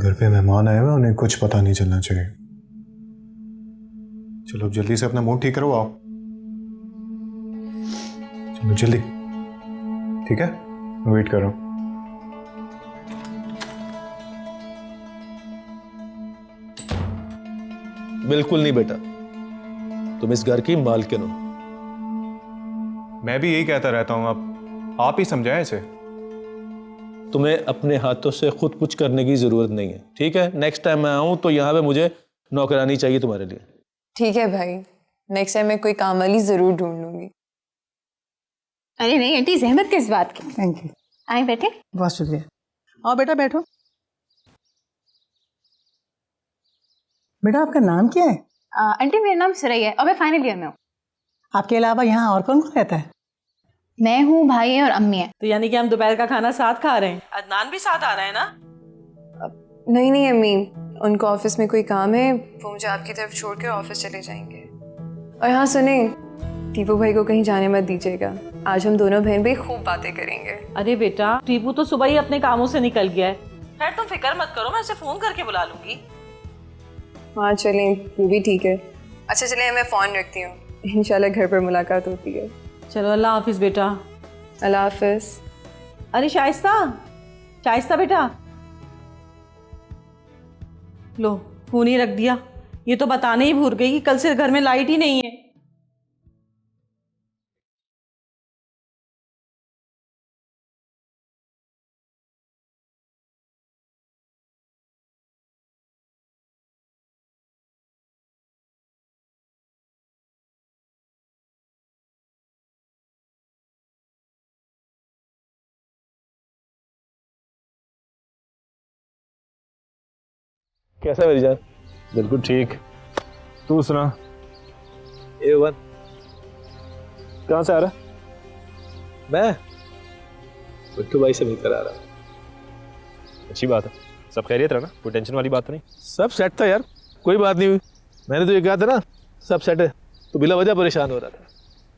घर पे मेहमान आए हुए, उन्हें कुछ पता नहीं चलना चाहिए। चलो अब जल्दी से अपना मूड ठीक करो, आओ। चलो जल्दी, ठीक है, मैं वेट कर रहा हूँ। बिल्कुल नहीं बेटा, तुम इस घर की मालकिन हो। मैं भी यही कहता रहता हूँ, आप ही समझाएं इसे। तुम्हें अपने हाथों से खुद कुछ करने की जरूरत नहीं है, ठीक है? नेक्स्ट टाइम मैं आऊं तो यहाँ पे मुझे नौकरानी चाहिए तुम्हारे लिए। ठीक है भाई, नेक्स्ट टाइम मैं कोई काम वाली जरूर ढूंढ लूंगी। अरे नहीं आंटी, जहमत किस बात की। थैंक यू, आए बैठे। बहुत शुक्रिया। आओ बेटा बैठो। बेटा आपका नाम क्या है? आंटी मेरा नाम सुरैया है और मैं फाइनल ईयर में हूँ। आपके अलावा यहाँ और कौन कौन रहता है? मैं हूँ, भाई है और अम्मी है। तो यानी कि हम दोपहर का खाना साथ खा रहे हैं। अदनान भी साथ आ रहा है ना? नहीं नहीं अम्मी, उनको ऑफिस में कोई काम है, वो मुझे आपकी तरफ छोड़ कर ऑफिस चले जाएंगे। और हाँ सुने, टीपू भाई को कहीं जाने मत दीजिएगा, आज हम दोनों बहन भाई खूब बातें करेंगे। अरे बेटा, टीपू तो सुबह ही अपने कामों से निकल गया है। खैर तुम फिक्र मत करो, मैं उसे फोन करके बुला लूंगी। हाँ चलें, वो भी ठीक है। अच्छा चलें, मैं फ़ोन रखती हूँ, इंशाल्लाह घर पर मुलाकात होती है। चलो अल्लाह हाफिज बेटा। अल्लाह हाफिज। अरे शाइस्ता, शाइस्ता बेटा, लो फोन ही रख दिया। ये तो बताने ही भूल गई कि कल से घर में लाइट ही नहीं है। कैसा मेरी जान? बिल्कुल ठीक। तू सुना? A1। कहाँ से आ रहा? मैं बिट्टू भाई से मिलकर आ रहा हूँ। अच्छी बात है। सब खैरियत रहा ना? कोई टेंशन वाली बात तो नहीं? सब सेट था यार, कोई बात नहीं हुई। मैंने तो ये कहा था ना सब सेट है, तो बिला वजह परेशान हो रहा था।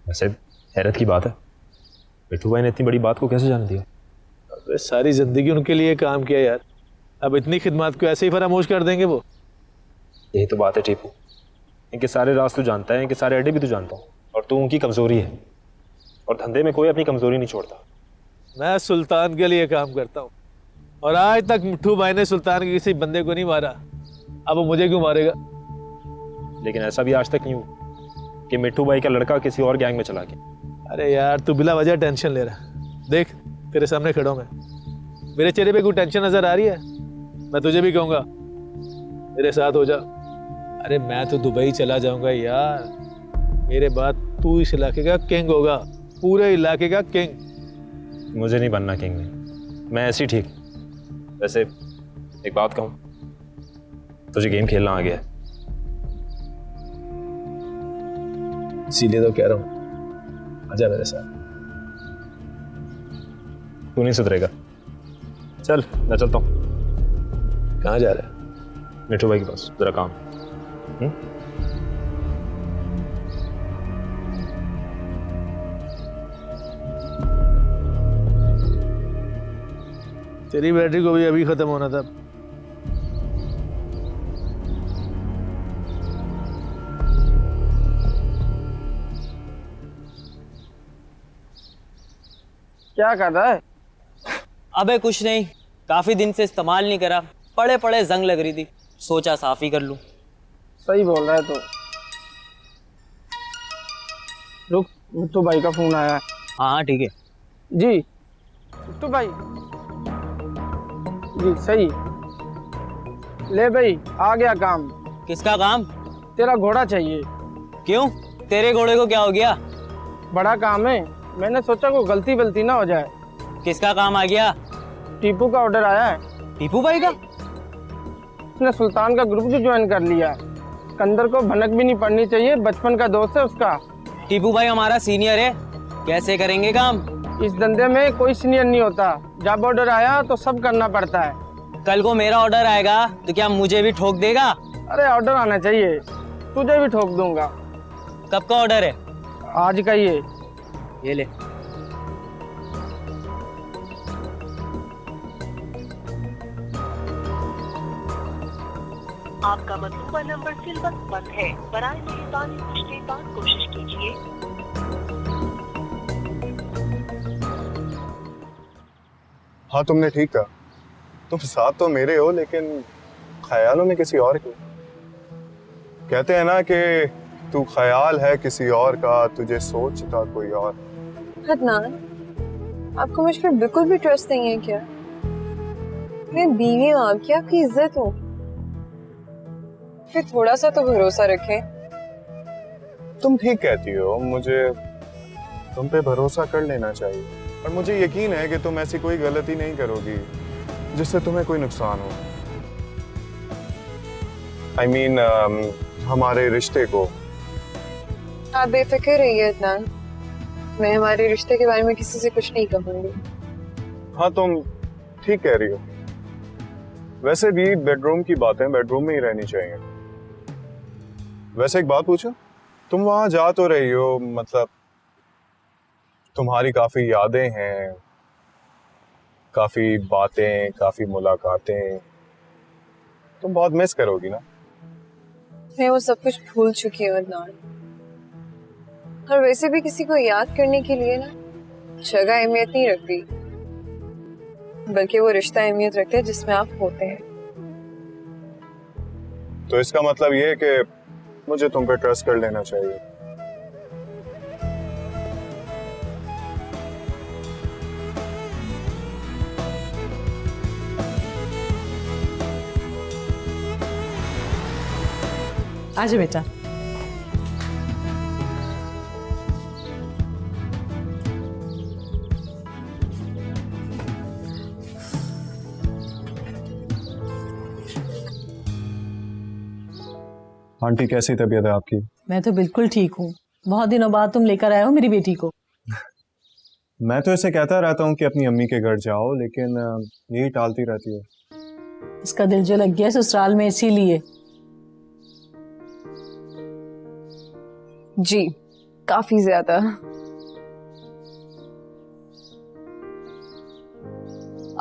वैसे हैरत की बात है, बिट्टू भाई ने इतनी बड़ी बात को कैसे जान दिया? अबे सारी जिंदगी उनके लिए काम किया यार, अब इतनी खिदमत को ऐसे ही फरामोश कर देंगे वो? यही तो बात है टीपू, इनके सारे राज तू जानता है, इनके सारे अड्डे भी तू जानता हूँ, और तू उनकी कमज़ोरी है, और धंधे में कोई अपनी कमज़ोरी नहीं छोड़ता। मैं सुल्तान के लिए काम करता हूँ, और आज तक मिट्टू भाई ने सुल्तान के किसी बंदे को नहीं मारा, अब वो मुझे क्यों मारेगा? लेकिन ऐसा भी आज तक नहीं हुआ कि मिट्टू भाई का लड़का किसी और गैंग में चला गया। अरे यार तू बिला वजह टेंशन ले रहा है। देख तेरे सामने खड़ा हूं मैं, मेरे चेहरे पे कोई टेंशन नजर आ रही है? मैं तुझे भी कहूंगा मेरे साथ हो जा। अरे मैं तो दुबई चला जाऊंगा यार, मेरे बाद तू इस इलाके का किंग होगा, पूरे इलाके का किंग। मुझे नहीं बनना किंग में, मैं ऐसे ही ठीक। वैसे एक बात कहूँ, तुझे गेम खेलना आ गया है। इसीलिए तो कह रहा हूँ आजा मेरे साथ। तू नहीं सुधरेगा, चल मैं चलता हूँ। कहाँ जा रहा है? मिट्टू भाई के पास जरा काम। तेरी बैटरी को भी अभी खत्म होना था। क्या कर रहा है? अबे कुछ नहीं, काफी दिन से इस्तेमाल नहीं करा, पड़े पड़े जंग लग रही थी, सोचा साफ ही कर लूं। सही बोल रहा है तो। रुक, मिट्टू भाई का फोन आया है। हाँ ठीक है। जी मिट्टू भाई, जी सही। ले भाई आ गया काम। किसका काम? तेरा घोड़ा चाहिए। क्यों, तेरे घोड़े को क्या हो गया? बड़ा काम है, मैंने सोचा कोई गलती वलती ना हो जाए। किसका काम आ गया? टीपू का ऑर्डर आया है। टीपू भाई का? उसने सुल्तान का ग्रुप भी ज्वाइन कर लिया। कंदर को भनक भी नहीं पड़नी चाहिए, बचपन का दोस्त है उसका। टीपू भाई हमारा सीनियर है, कैसे करेंगे काम? इस धंधे में कोई सीनियर नहीं होता, जब ऑर्डर आया तो सब करना पड़ता है। कल को मेरा ऑर्डर आएगा तो क्या मुझे भी ठोक देगा? अरे ऑर्डर आना चाहिए, तुझे भी ठोक दूंगा। कब का ऑर्डर है? आज का ही है। ये ले। आपका मनसूबा नंबर सिलवत बंद है। बराए मेहरबानी कुछ देर बाद कोशिश कीजिए। हाँ तुमने ठीक कहा, तुम साथ तो मेरे हो लेकिन ख्यालों में किसी और के। कहते हैं ना कि तू ख्याल है किसी और का, तुझे सोचता कोई और। अदनान, आपको मुझ पर बिल्कुल भी ट्रस्ट नहीं है क्या? मैं बीवी हूँ आपकी, आपकी इज्जत हूँ, फिर थोड़ा सा तो भरोसा रखें। तुम ठीक कहती हो, मुझे तुम पे भरोसा कर लेना चाहिए, और मुझे यकीन है कि तुम ऐसी कोई गलती नहीं करोगी जिससे तुम्हें कोई नुकसान हो। I mean, हमारे रिश्ते को। आप बेफिक्र रहिए अदनान, मैं हमारे रिश्ते के बारे में किसी से कुछ नहीं कहूंगी। हाँ तुम ठीक कह रही हो। वैसे भी बेडरूम की बातें बेडरूम में ही रहनी चाहिए। वैसे एक बात पूछो, तुम वहां जा तो रही हो, मतलब तुम्हारी काफी यादें हैं, काफी बातें, काफी मुलाकातें, तुम बहुत मिस करोगी ना? मैं वो सब कुछ भूल चुकी हूँ अदनान, और वैसे भी किसी को याद करने के लिए ना जगह अहमियत नहीं रखती, बल्कि वो रिश्ता अहमियत रखते हैं जिसमें आप होते हैं। तो इसका मतलब ये है कि मुझे तुम पे ट्रस्ट कर लेना चाहिए। आजा बेटा। आंटी कैसी तबीयत है आपकी? मैं तो बिल्कुल ठीक हूँ। बहुत दिनों बाद तुम लेकर आए हो मेरी बेटी को। मैं तो ऐसे कहता रहता हूँ कि अपनी अम्मी के घर जाओ, लेकिन यही टालती रहती है। इसका दिल जो लग गया ससुराल में इसीलिए। जी, काफी ज्यादा।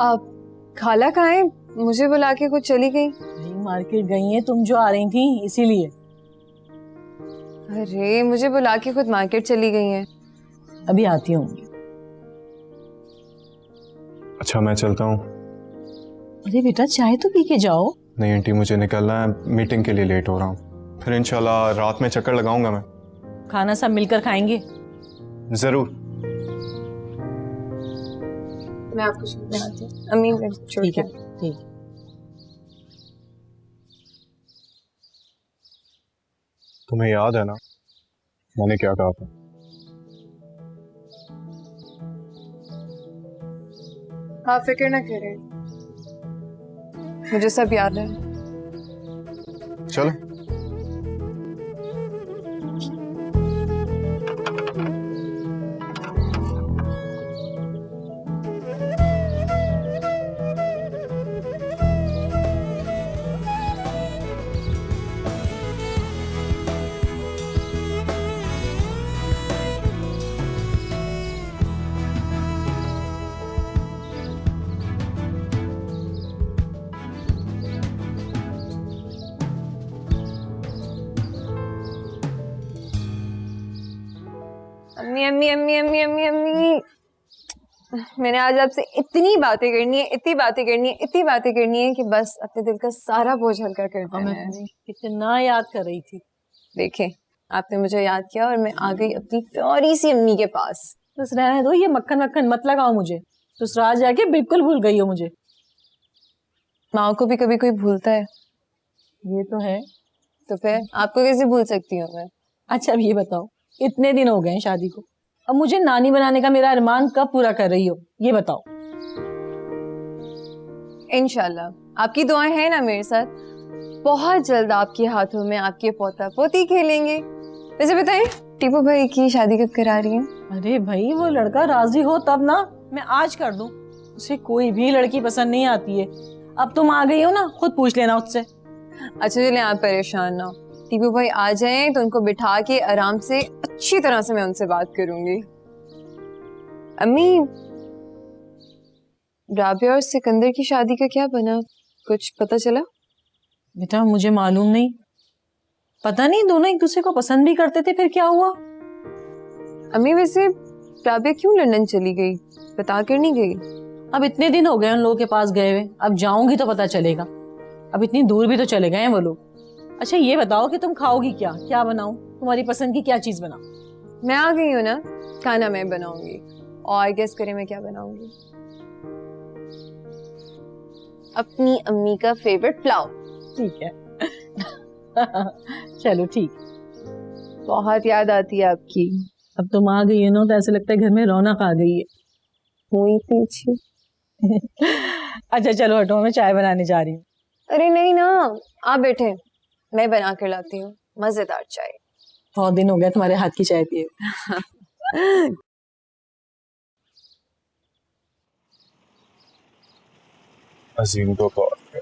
आप खाला कहाँ है? मुझे बुला के कुछ चली गई। मार्केट गई हैं, तुम जो आ रही थी इसीलिए। अरे मुझे बुला के खुद मार्केट चली गई हैं। अभी आती होंगी। अच्छा मैं चलता हूँ। अरे बेटा चाय तो पी के जाओ। नहीं आंटी, मुझे निकलना है, मीटिंग के लिए लेट हो रहा हूँ। फिर इंशाल्लाह रात में चक्कर लगाऊंगा मैं। खाना सब मिलकर खाएंगे। जरूर। मैं आपको छोड़ने आती हूँ। अम्मी छोड़ ठीक के। है ठीक। तुम्हें याद है ना मैंने क्या कहा था? आप फिक्र ना करें, मुझे सब याद है। चलो। अम्मी अम्मी अम्मी अम्मी अम्मी अम्मी, मैंने आज आपसे इतनी बातें करनी है, इतनी बातें करनी है, इतनी बातें करनी है कि बस अपने दिल का सारा बोझ हल्का कर देना है। कितना याद कर रही थी। देखें, आपने मुझे याद किया और मैं आ गई अपनी प्यारी सी अम्मी के पास। बस रहने दो, ये मक्खन मक्खन मत लगाओ मुझे। ससुराल जाके बिल्कुल भूल गई हो मुझे। माँ को भी कभी कोई भूलता है? ये तो है। तो फिर आपको कैसे भूल सकती हूँ मैं? अच्छा अब ये बताओ, इतने दिन हो गए हैं शादी को, अब मुझे नानी बनाने का मेरा अरमान कब पूरा कर रही हो ये बताओ। इंशाल्लाह आपकी दुआएं हैं ना मेरे साथ, बहुत जल्द आपके हाथों में आपके पोता पोती खेलेंगे। वैसे बताएं टीपू भाई की शादी कब करा रही हैं? अरे भाई वो लड़का राजी हो तब ना, मैं आज कर दूं। उसे कोई भी लड़की पसंद नहीं आती है। अब तुम आ गई हो ना, खुद पूछ लेना उससे। अच्छा चलिए आप परेशान ना हो, टीपू भाई आ जाएं तो उनको बिठा के आराम से अच्छी तरह से मैं उनसे बात करूंगी। अम्मी, राबिया और सिकंदर की शादी का क्या बना, कुछ पता चला? बेटा मुझे मालूम नहीं, पता नहीं दोनों एक दूसरे को पसंद भी करते थे, फिर क्या हुआ? अम्मी वैसे राबिया क्यों लंदन चली गई, बता कर नहीं गई? अब इतने दिन हो गए उन लोगों के पास गए हुए, अब जाऊंगी तो पता चलेगा। अब इतनी दूर भी तो चले गए हैं वो लोग। अच्छा ये बताओ कि तुम खाओगी क्या, क्या बनाऊं? तुम्हारी पसंद की क्या चीज बनाऊं? मैं आ गई हूँ ना, खाना मैं बनाऊंगी। और गेस करें मैं क्या बनाऊंगी? अपनी अम्मी का फेवरेट पुलाव। ठीक है। चलो ठीक। बहुत याद आती है आपकी। अब तुम आ गई है ना तो ऐसे लगता है घर में रौनक आ गई है। हुई पीछे। अच्छा चलो हटो, मैं चाय बनाने जा रही हूँ। अरे नहीं ना, आप बैठे, मैं बना कर लाती हूँ मजेदार चाय। बहुत दिन हो गया तुम्हारे हाथ की चाय पिए। अजीम को कॉल कर।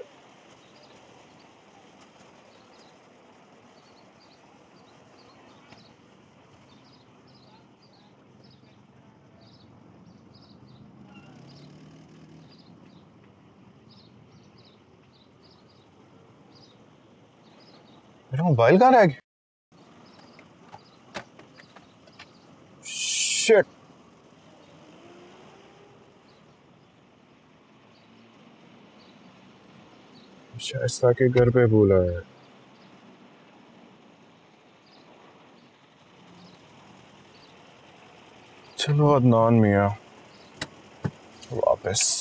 मेरा मोबाइल कहाँ रह गया? शिट। शाइस्ता के घर पे भूला है। चलो अदनान मियाँ वापस।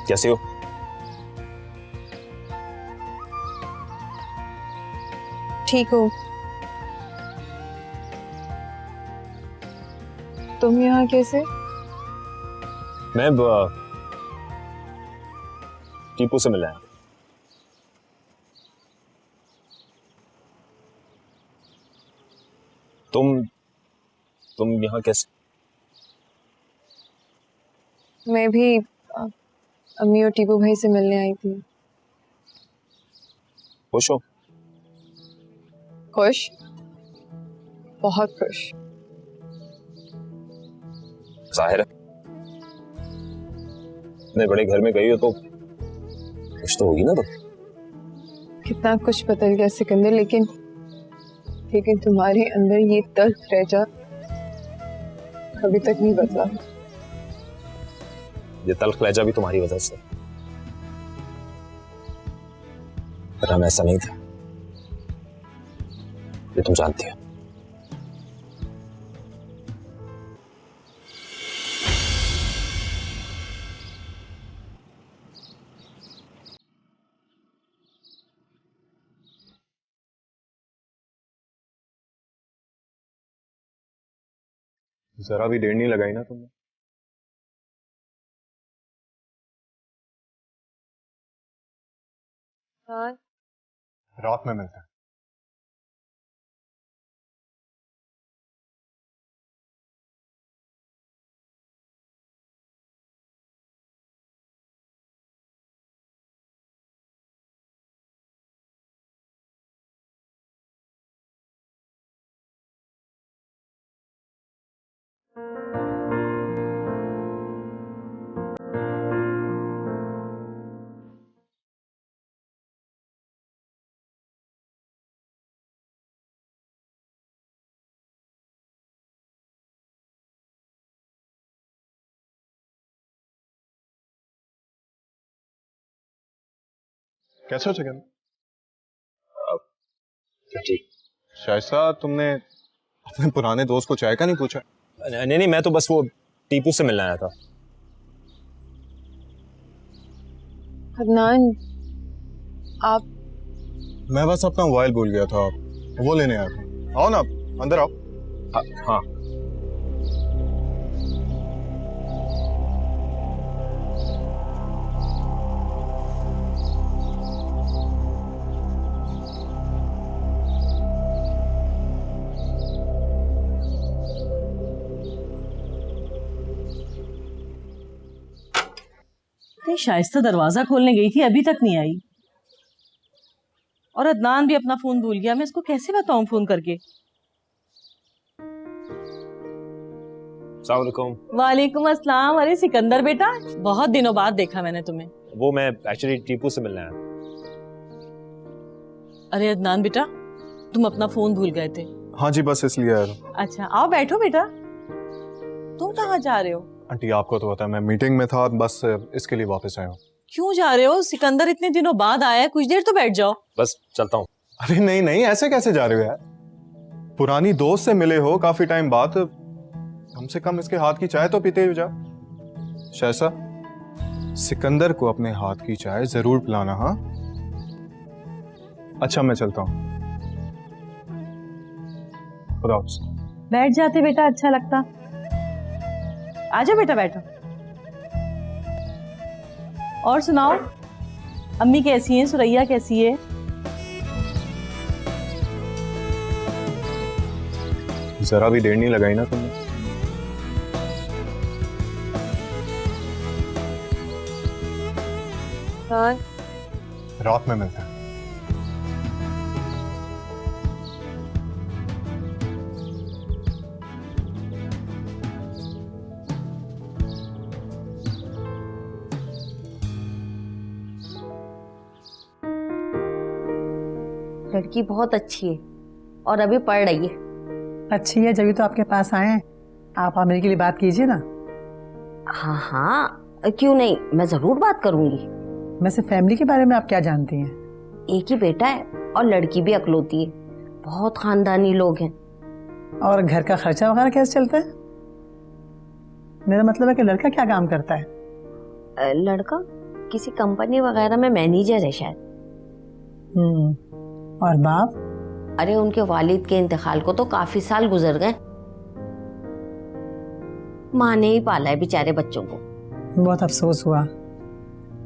कैसे हो? ठीक हो? तुम यहाँ कैसे? मैं टीपू से मिला है। तुम यहाँ कैसे? मैं भी अम्मी और टीपू भाई से मिलने आई थी। खुश हो? खुश, बहुत खुश। जाहिर है, इतने बड़े घर में गई हो तो खुश तो होगी ना तुम। कितना कुछ बदल गया सिकंदर, लेकिन तुम्हारे अंदर ये तल्ख रह कभी तक नहीं बदला। ये तल्ख लहजा भी तुम्हारी वजह से, पर हम ऐसा नहीं था, ये तुम जानती हो। जरा भी देर नहीं लगाई ना तुमने। हाँ, रात में मिलते हैं। कैसे हो चिकन? ठीक। शाइस्ता, तुमने अपने पुराने दोस्त को चाय का नहीं पूछा? नहीं, मैं तो बस वो टीपू से मिलने आया था। अदनान, आप? मैं बस अपना मोबाइल भूल गया था, वो लेने आया था। आओ ना, अंदर आओ। हाँ। शाइस्ता दरवाजा खोलने गई थी, अभी तक नहीं आई। और अदनान भी अपना फोन भूल गया। मैं इसको कैसे बताऊं फोन करके? अस्सलाम वालेकुम। वालेकुम अस्सलाम। अरे सिकंदर बेटा, बहुत दिनों बाद देखा मैंने तुम्हें। वो मैं एक्चुअली टीपू से मिलने आया। अरे अदनान बेटा, तुम अपना फोन भूल गए थे। हाँ जी, बस इसलिए आया था। अच्छा, आओ बैठो बेटा। तुम कहाँ जा रहे हो? आंटी, आपको तो पता है मैं मीटिंग में था, बस इसके लिए वापस आया हूँ। क्यों जा रहे हो? सिकंदर इतने दिनों बाद आया है, कुछ देर तो बैठ जाओ। बस चलता हूँ। अरे नहीं नहीं, ऐसे कैसे जा रहे हो यार? पुरानी दोस्त से मिले हो काफी टाइम बाद, कम से कम इसके हाथ की चाय तो पीते हुए जाओ। शाइस्ता, सिकंदर को अपने हाथ की चाय जरूर पिलाना। हाँ अच्छा, मैं चलता हूँ। खुदा हाफ़िज़। बैठ जाते बेटा, अच्छा लगता। आजा बेटा, बैठो। और सुनाओ, अम्मी कैसी हैं? सुरैया कैसी है? जरा भी देर नहीं लगाई ना तुमने। रात में मिलते हैं। लड़की बहुत अच्छी है और अभी पढ़ रही है। अच्छी है, जब तो आपके पास आए हैं। आप आमिर के लिए बात कीजिए ना। हाँ हाँ, क्यों नहीं, मैं जरूर बात करूंगी। वैसे फैमिली के बारे में आप क्या जानती हैं? एक ही बेटा है और लड़की भी अकलौती है। बहुत खानदानी लोग हैं। और घर का खर्चा वगैरह कैसे चलता है? मेरा मतलब है कि लड़का क्या काम करता है? लड़का किसी कंपनी वगैरह में मैनेजर है शायद। और बाप? अरे उनके वालिद के इंतकाल को तो काफी साल गुजर गए। माँ ने ही पाला है बेचारे बच्चों को। बहुत अफसोस हुआ।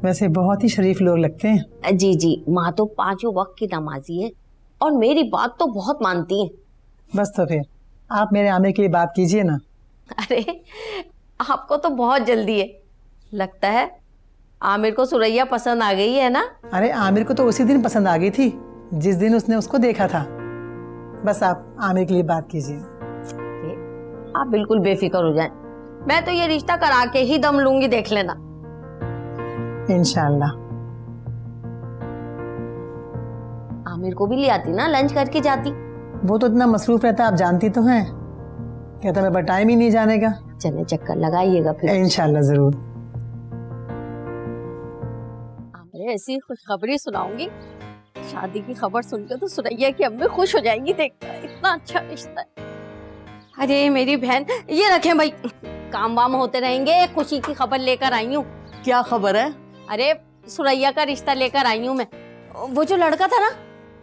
वैसे बहुत ही शरीफ लोग लगते हैं। जी जी, माँ तो 5 वक्त की नमाजी है और मेरी बात तो बहुत मानती है। बस तो फिर आप मेरे आमिर के लिए बात कीजिए ना। अरे आपको तो बहुत जल्दी है, लगता है आमिर को सुरैया पसंद आ गई है ना? अरे आमिर को तो उसी दिन पसंद आ गई थी जिस दिन उसने उसको देखा था। बस आप आमिर के लिए बात कीजिए। आप बिल्कुल बेफिक्र हो जाएं। मैं तो ये रिश्ता करा के ही दम लूंगी, देख लेना। इंशाल्लाह। आमिर को भी ले आती ना, लंच करके जाती। वो तो इतना मसरूफ रहता है, आप जानती तो हैं। कहता मेरे पास टाइम ही नहीं जाने का। चले चक्कर लगाइएगा फिर। इंशाल्लाह जरूर। आमिर ऐसी खुशखबरी सुनाऊंगी, शादी की खबर सुनकर तो सुरैया की अम्मी खुश हो जाएंगी। देखना, इतना अच्छा रिश्ता है। अरे मेरी बहन, ये रखें भाई, काम वाम होते रहेंगे। खुशी की खबर लेकर आई हूँ। क्या खबर है? अरे सुरैया का रिश्ता लेकर आई हूँ मैं। वो जो लड़का था ना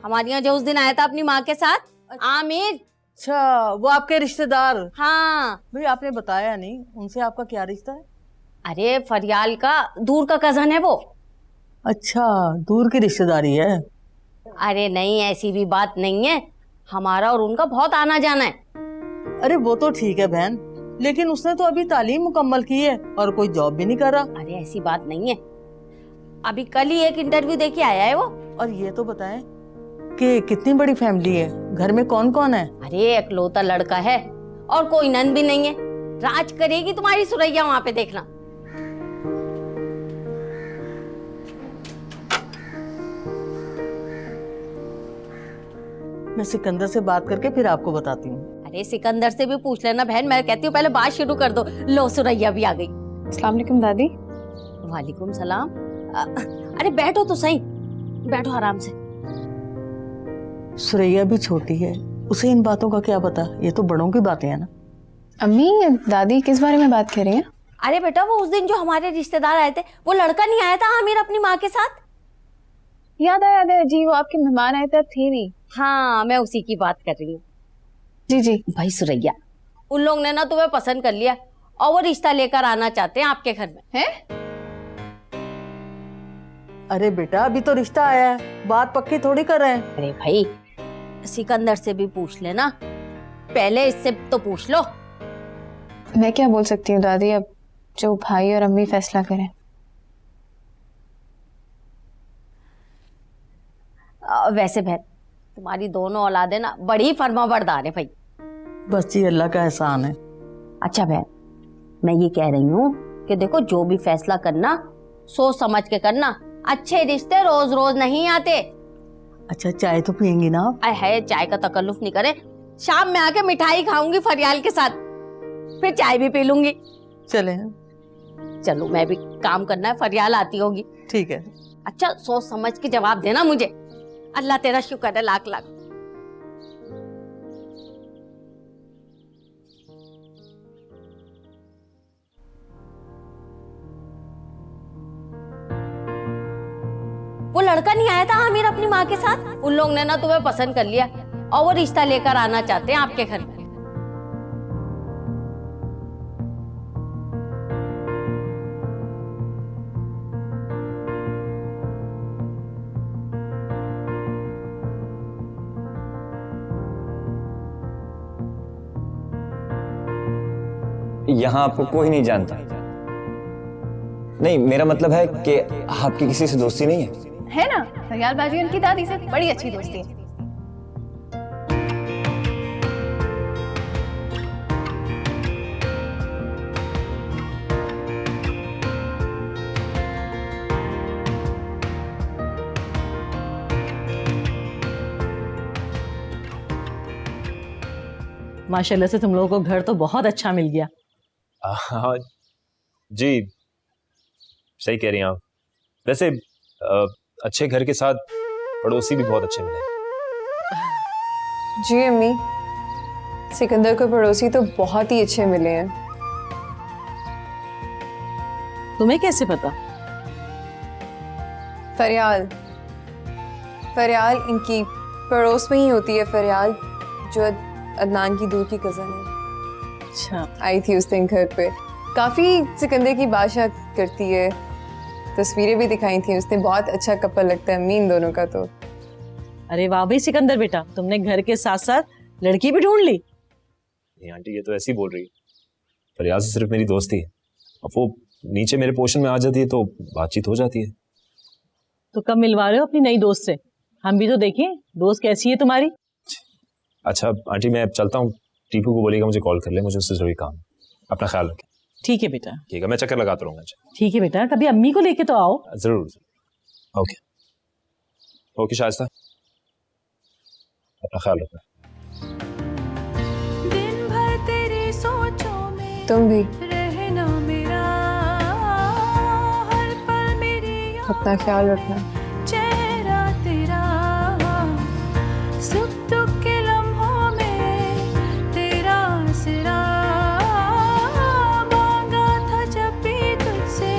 हमारे यहाँ, जो उस दिन आया था अपनी माँ के साथ, आमिर। अच्छा, वो आपके रिश्तेदार? हाँ। भाई आपने बताया नहीं, उनसे आपका क्या रिश्ता है? अरे फरियाल का दूर का कजन है वो। अच्छा, दूर की रिश्तेदारी है। अरे नहीं, ऐसी भी बात नहीं है, हमारा और उनका बहुत आना जाना है। अरे वो तो ठीक है बहन, लेकिन उसने तो अभी तालीम मुकम्मल की है और कोई जॉब भी नहीं कर रहा। अरे ऐसी बात नहीं है, अभी कल ही एक इंटरव्यू देके आया है वो। और ये तो बताएं कि कितनी बड़ी फैमिली है, घर में कौन कौन है? अरे इकलौता लड़का है और कोई नंद भी नहीं है। राज करेगी तुम्हारी सुरैया वहां पे, देखना। मैं सिकंदर से बात करके फिर आपको बताती हूँ। अरे सिकंदर से भी पूछ लेना बहन, मैं कहती हूँ पहले बात शुरू कर दो। लो सुरैया भी आ गई। अस्सलाम वालेकुम दादी। वालेकुम सलाम। अरे बैठो तो सही, बैठो आराम से। सुरैया भी छोटी है, उसे इन बातों का क्या पता, ये तो बड़ों की बातें हैं ना। अम्मी दादी किस बारे में बात कर रही हैं? अरे बेटा वो उस दिन जो हमारे रिश्तेदार आए थे, वो लड़का नहीं आया था आमिर अपनी माँ के साथ? याद है जी, वो आपके मेहमान आए थे, अब थे नहीं। हाँ मैं उसी की बात कर रही हूँ। जी जी। भाई सुरैया, उन लोग ने ना तुम्हें पसंद कर लिया और वो रिश्ता लेकर आना चाहते हैं आपके घर में। हैं? अरे बेटा अभी तो रिश्ता आया है, बात पक्की थोड़ी कर रहे हैं। अरे भाई सिकंदर से भी पूछ लेना, पहले इससे तो पूछ लो। मैं क्या बोल सकती हूँ दादी, अब जो भाई और अम्मी फैसला करें। वैसे बहन तुम्हारी दोनों औलादे ना बड़ी फर्माबरदार है भाई। बस जी अल्लाह का एहसान है। अच्छा बहन, मैं ये कह रही हूँ कि देखो जो भी फैसला करना सोच समझ के करना, अच्छे रिश्ते रोज रोज नहीं आते। अच्छा चाय तो पियेंगी ना आप? है चाय का तकल्लुफ नहीं करे, शाम में आके मिठाई खाऊंगी फरियाल के साथ, फिर चाय भी पी लूंगी। चले। चलो मैं भी काम करना है, फरियाल आती होगी। ठीक है। अच्छा सोच समझ के जवाब देना मुझे। अल्लाह तेरा शुक्र है लाख लाख। वो लड़का नहीं आया था आमिर अपनी माँ के साथ? उन लोग ने ना तुम्हें पसंद कर लिया और वो रिश्ता लेकर आना चाहते हैं आपके घर में। यहाँ आपको कोई नहीं जानता। नहीं मेरा मतलब है कि आपकी किसी से दोस्ती नहीं है ना? फरियाल बाजी उनकी दादी से बड़ी अच्छी दोस्ती है। माशाल्लाह से तुम लोगों को घर तो बहुत अच्छा मिल गया। हाँ जी सही कह रही हैं आप। वैसे अच्छे घर के साथ पड़ोसी भी बहुत अच्छे मिले। जी अम्मी, सिकंदर को पड़ोसी तो बहुत ही अच्छे मिले हैं। तुम्हें कैसे पता? फरियाल इनकी पड़ोस में ही होती है। फरियाल जो अदनान की दूर की कजन है। अच्छा। आई थी उस दिन घर पे, काफी सिकंदर की बादशाह करती है, तस्वीरें भी दिखाई थी उसने। बहुत अच्छा कपल लगता है अम्मी इन दोनों का तो। अरे वाह भाई सिकंदर बेटा, तुमने घर के साथ साथ लड़की भी ढूंढ ली। नहीं आंटी ये तो ऐसी बोल रही है, फरियाद से सिर्फ मेरी दोस्ती है, अब वो नीचे मेरे पोर्शन में आ जाती है तो बातचीत हो जाती है। तो कब मिलवा रहे हो अपनी नई दोस्त से? हम भी तो देखें दोस्त कैसी है तुम्हारी। अच्छा आंटी मैं चलता हूँ, टीपू को बोलिएगा मुझे कॉल कर ले, मुझे उससे जरूरी काम है। अपना ख्याल रखें। ठीक है बेटा। ठीक है मैं चक्कर लगाता रहूंगा। ठीक है बेटा, कभी अम्मी को लेके तो आओ। जरूर। ओके ओके शाइस्ता, अपना ख्याल रखना। दिन भर तेरी सोचों में तुम भी रहना मेरा, हर पल मेरी अपना ख्याल रखना। चेहरा तेरा, सुख दुख के लम्हों में तेरा सिरा, मांगा था जब भी तुझसे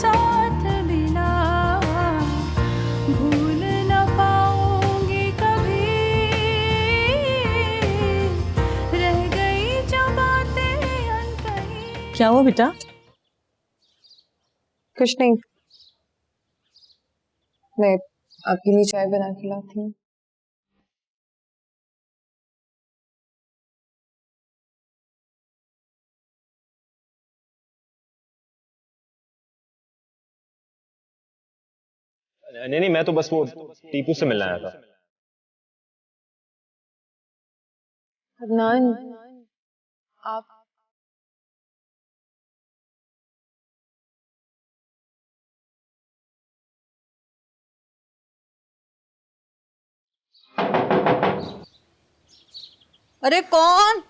साथ मिला, भूल न पाऊंगी कभी, रह गई जो बातें अनकही। क्या हुआ बेटा? कुछ नहीं, मैं आपके लिए चाय बना के लाती हूँ। नहीं नहीं मैं तो बस वो टीपू से मिलने आया था। अदनान आप अरे कौन?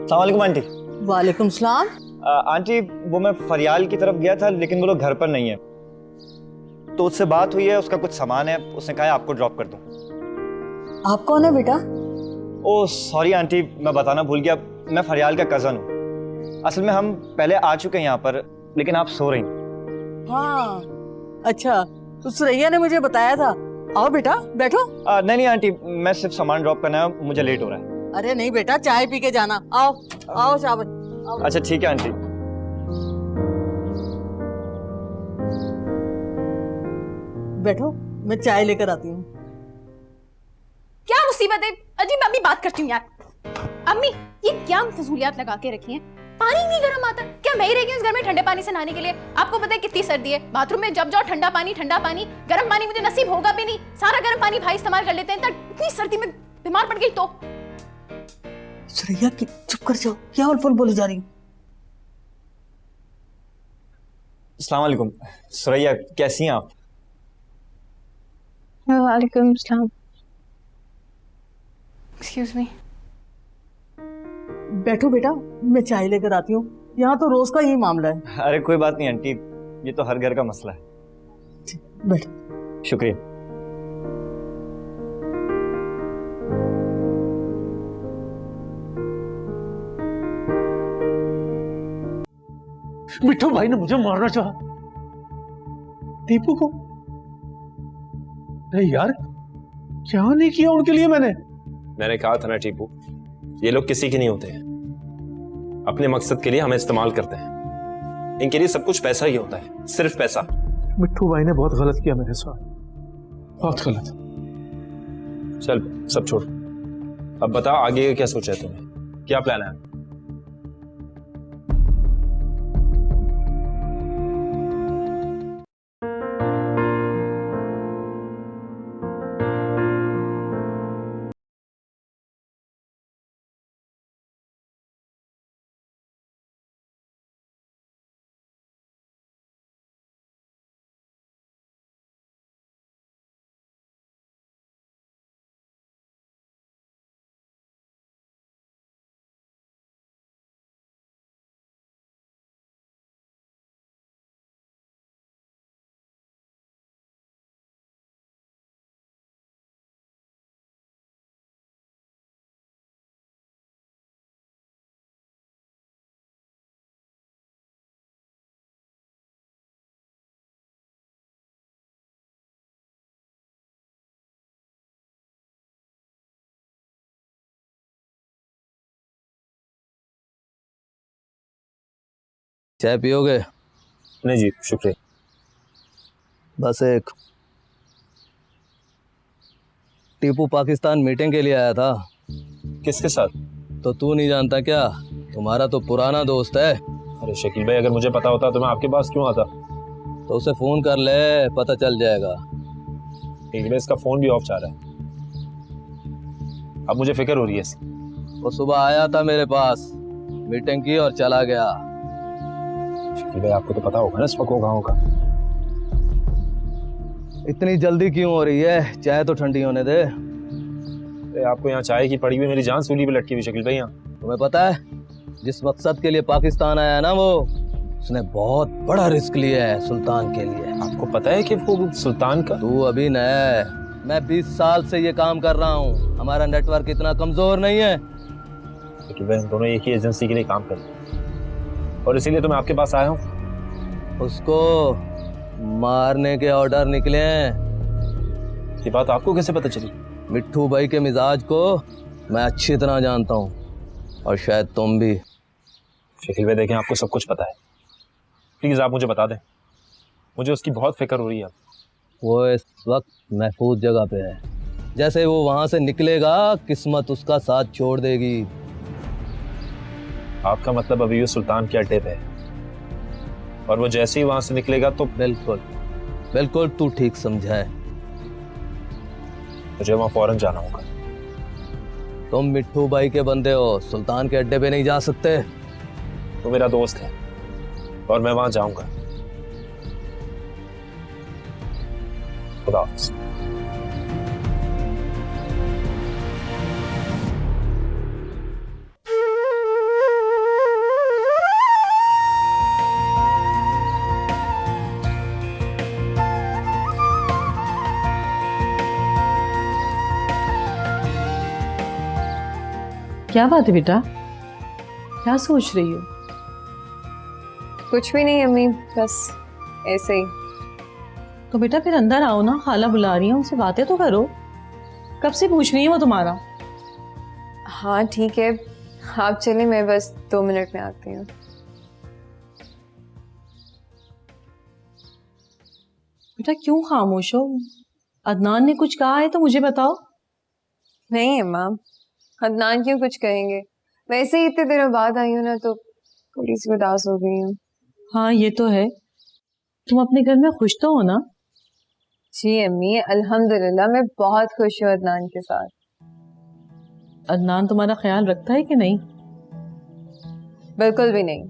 अस्सलाम वालेकुम आंटी। वालेकुम सलाम। आंटी वो मैं फरियाल की तरफ गया था लेकिन वो लोग घर पर नहीं है। तो उससे बात हुई है, उसका कुछ सामान है, उसने कहा है आपको ड्रॉप कर दूं। आप कौन है बेटा? ओ सॉरी आंटी, मैं बताना भूल गया, मैं फरियाल का कज़न हूँ। असल में हम पहले आ चुके हैं यहाँ पर, लेकिन आप सो रही। हाँ अच्छा, तो सुरैया ने मुझे बताया था। आओ बेटा बैठो। नहीं आंटी, मैं सिर्फ सामान ड्रॉप करना है, मुझे लेट हो रहा है। अरे नहीं बेटा, चाय पी के जाना। आओ आओ शाबाश। अच्छा ठीक है आंटी। बैठो, मैं चाय लेकर आती हूँ। क्या मुसीबत है? अजी मैं अभी बात करती हूँ यार। अम्मी ये क्या फजूलियात लगा के रखी हैं? पानी नहीं गर्म आता क्या? मैं ही रह गई इस घर में ठंडे पानी से नहाने के लिए। आपको पता है कितनी सर्दी है, बाथरूम में जब जाओ ठंडा पानी। गर्म पानी मुझे नसीब होगा भी नहीं। सारा गर्म पानी भाई इस्तेमाल कर लेते हैं। इतनी सर्दी में बीमार पड़ गई तो। सुरैया चुप कर जाओ, क्या उलफुल बोली जा रही हूँ। अस्सलाम वालेकुम। सुरैया कैसी हैं आप? वालेकुम सलाम। Excuse me. बैठो बेटा, मैं चाय लेकर आती हूँ। यहाँ तो रोज का यही मामला है। अरे कोई बात नहीं आंटी, ये तो हर घर का मसला है। बैठो। शुक्रिया। मिट्टू भाई ने मुझे मारना चाहा, दीपू को। नहीं यार, क्या नहीं किया उनके लिए मैंने कहा था ना टीपू, ये लोग किसी के नहीं होते हैं, अपने मकसद के लिए हमें इस्तेमाल करते हैं। इनके लिए सब कुछ पैसा ही होता है, सिर्फ पैसा। मिट्टू भाई ने बहुत गलत किया मेरे साथ, बहुत गलत। चल सब छोड़, अब बता आगे का क्या सोचा है तुमने, क्या प्लान है? चाय पियोगे? नहीं जी शुक्रिया। बस एक। टीपू पाकिस्तान मीटिंग के लिए आया था। किसके साथ? तो तू नहीं जानता क्या? तुम्हारा तो पुराना दोस्त है। अरे शकील भाई, अगर मुझे पता होता तो मैं आपके पास क्यों आता? तो उसे फोन कर ले, पता चल जाएगा। इसका फोन भी ऑफ जा रहा है, अब मुझे फिक्र हो रही है इसकी। वो सुबह आया था मेरे पास, मीटिंग की और चला गया। शकील भाई आपको तो पता होगा ना इस वक्त गाँव का। इतनी जल्दी क्यों हो रही है? चाय तो ठंडी होने दे। आपको यहाँ चाय की पड़ी हुई, मेरी जान सूली पे लटकी हुई शकील भाई। यहाँ तुम्हें पता है जिस मकसद के लिए पाकिस्तान आया है ना, वो उसने बहुत बड़ा रिस्क लिया है सुल्तान के लिए। आपको पता है कि वो सुल्तान का? तू अभी नया है, मैं 20 साल से ये काम कर रहा हूँ। हमारा नेटवर्क इतना कमजोर नहीं है। शकील भाई हम दोनों एक ही एजेंसी के लिए काम करते हैं और इसीलिए तो मैं आपके पास आया हूँ। उसको मारने के ऑर्डर निकले हैं। ये बात आपको कैसे पता चली? मिट्टू भाई के मिजाज को मैं अच्छी तरह जानता हूँ, और शायद तुम भी। शकील भाई देखें, आपको सब कुछ पता है, प्लीज आप मुझे बता दें, मुझे उसकी बहुत फिक्र हो रही है। वो इस वक्त महफूज जगह पे है, जैसे वो वहां से निकलेगा किस्मत उसका साथ छोड़ देगी। आपका मतलब अभी वो सुल्तान के अड्डे पे है और वो जैसे ही वहां से निकलेगा तो? बिल्कुल बिल्कुल, तू ठीक समझा है। मुझे वहां फौरन जाना होगा। तुम मिट्टू भाई के बंदे हो, सुल्तान के अड्डे पे नहीं जा सकते। तो मेरा दोस्त है और मैं वहां जाऊंगा। खुदा हाफिज़। क्या बात है बेटा, क्या सोच रही हो? कुछ भी नहीं अम्मी, बस ऐसे ही। तो बेटा फिर अंदर आओ ना, खाला बुला रही है, उनसे बातें तो करो। कब से पूछ रही है वो तुम्हारा। हाँ ठीक है, आप चले, मैं बस 2 मिनट में आती हूँ। बेटा क्यों खामोश हो? अदनान ने कुछ कहा है तो मुझे बताओ। नहीं अम्मा, अदनान क्यों कुछ कहेंगे, वैसे ही इतने दिनों बाद आई हूँ ना तो थोड़ी सी उदास हो गई हूँ। हाँ ये तो है। तुम अपने घर में खुश तो हो ना? जी अम्मी, अल्हम्दुलिल्लाह मैं बहुत खुश हूँ अदनान के साथ। अदनान तुम्हारा ख्याल रखता है कि नहीं? बिल्कुल भी नहीं।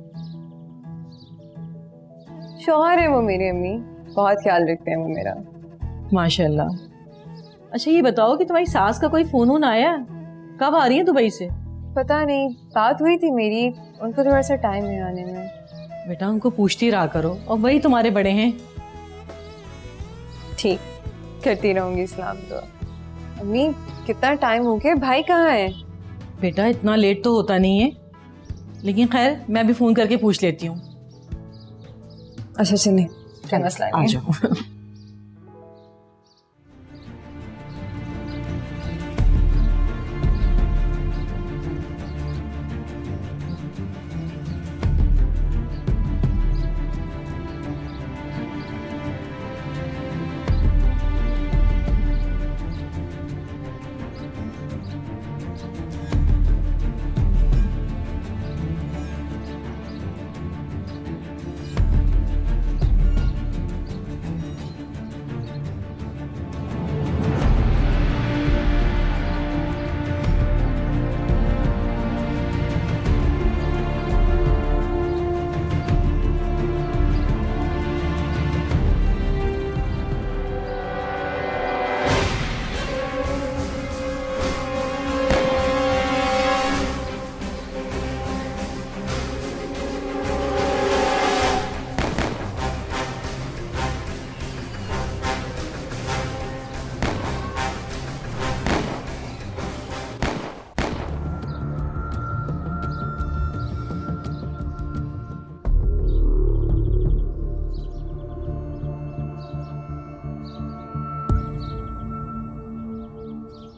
शौहर है वो मेरे अम्मी, बहुत ख्याल रखते हैं वो मेरा। माशाल्लाह। अच्छा ये बताओ कि तुम्हारी सास का कोई फोन वोन आया? कब आ रही है दुबई से? पता नहीं, बात हुई थी मेरी, उनको थोड़ा सा टाइम है आने में। बेटा उनको पूछती रहा करो, और वही तुम्हारे बड़े हैं। ठीक, करती रहूंगी इस्लाम दुआ। अम्मी कितना टाइम हो गया, भाई कहाँ है? बेटा इतना लेट तो होता नहीं है, लेकिन खैर मैं भी फोन करके पूछ लेती हूँ। अच्छा चलिए, क्या मसला है? आ जाओ।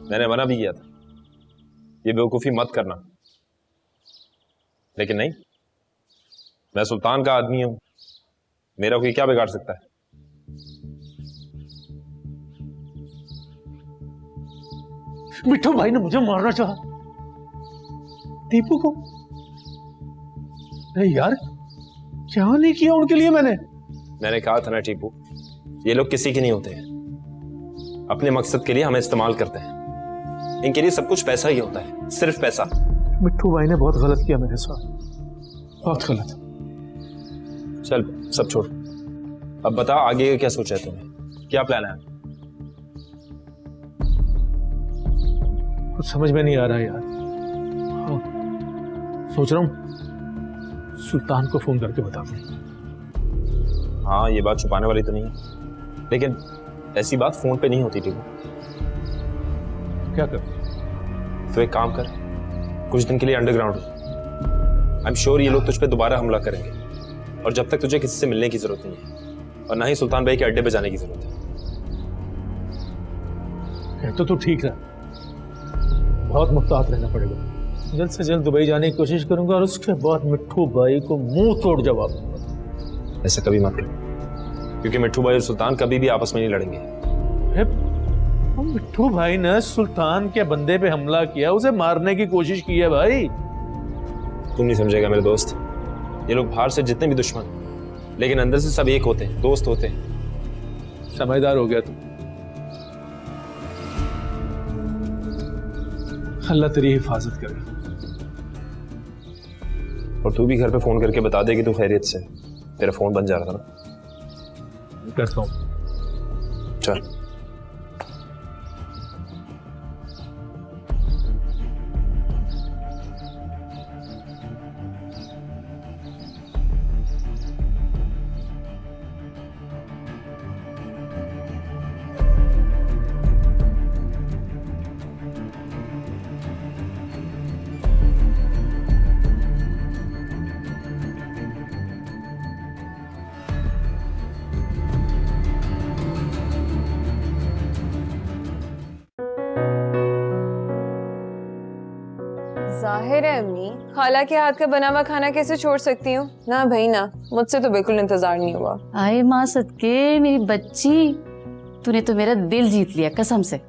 मैंने मना भी किया था, ये बेवकूफ़ी मत करना, लेकिन नहीं, मैं सुल्तान का आदमी हूं, मेरा कोई क्या बिगाड़ सकता है। मिठू भाई ने मुझे मारना चाहा, दीपू को। नहीं यार, क्या नहीं किया उनके लिए मैंने कहा था ना टीपू, ये लोग किसी के नहीं होते हैं, अपने मकसद के लिए हमें इस्तेमाल करते हैं। इनके लिए सब कुछ पैसा ही होता है, सिर्फ पैसा। मिठू भाई ने बहुत गलत किया मेरे साथ, बहुत गलत। चल सब छोड़, अब बता आगे क्या सोचा है तूने, क्या प्लान है? कुछ समझ में नहीं आ रहा यार। हाँ, सोच रहा हूँ सुल्तान को फोन करके बता दूं। हाँ ये बात छुपाने वाली तो नहीं है, लेकिन ऐसी बात फोन पे नहीं होती टीपू। क्या कर? तो एक काम कर, कुछ दिन के लिए अंडरग्राउंड हो। आई एम श्योर ये लोग तुझ पे दोबारा हमला करेंगे, और जब तक तुझे किसी से मिलने की जरूरत नहीं है, और ना ही सुल्तान भाई के अड्डे पे जाने की जरूरत है। तो ठीक है, बहुत मुहतात रहना पड़ेगा। जल्द से जल्द दुबई जाने की कोशिश करूंगा, और उसके बाद मिठू भाई को मुंह तोड़ जवाब दूंगा। ऐसा कभी मत कर, क्योंकि मिठू भाई और सुल्तान कभी भी आपस में नहीं लड़ेंगे। मिठू भाई ने सुल्तान के बंदे पे हमला किया, उसे मारने की कोशिश की है भाई। तुम नहीं समझेगा मेरे दोस्त, ये लोग बाहर से जितने भी दुश्मन, लेकिन अंदर से सब एक होते हैं, दोस्त होते हैं। समझदार हो गया तू। अल्लाह तेरी हिफाजत करे। और तू भी घर पे फोन करके बता दे कि तू खैरियत से। तेरा फोन बंद जा रहा था ना। करता हूँ। चल। जाहिर है अम्मी, खाला के हाथ का बना हुआ खाना कैसे छोड़ सकती हूँ? ना भाई ना, मुझसे तो बिल्कुल इंतजार नहीं हुआ। आए माँ सदके मेरी बच्ची, तूने तो मेरा दिल जीत लिया कसम से।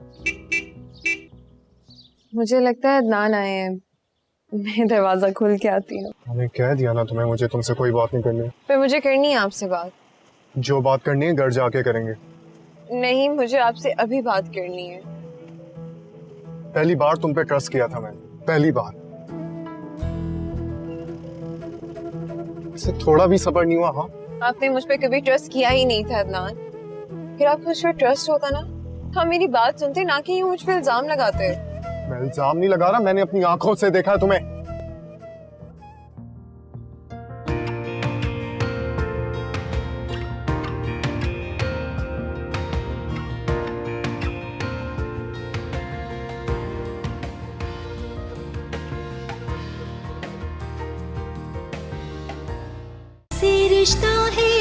मुझे लगता है अदनान आए हैं, मैं दरवाजा खोल के आती हूँ। मैंने कह दिया ना तुम्हें, मुझे तुमसे कोई बात नहीं करनी। फिर मुझे करनी है आपसे बात। जो बात करनी है घर जाके करेंगे। नहीं, मुझे आपसे अभी बात करनी है। पहली बार तुम पे ट्रस्ट किया था मैंने, पहली बार। इससे थोड़ा भी सब्र नहीं हुआ? हाँ, आपने मुझ पे कभी ट्रस्ट किया ही नहीं था अदनान। फिर आपको मुझ पे ट्रस्ट होता ना, हम मेरी बात सुनते, ना कि यूं मुझ पे इल्जाम लगाते। मैं इल्जाम नहीं लगा रहा, मैंने अपनी आंखों से देखा तुम्हें। रिश्ता है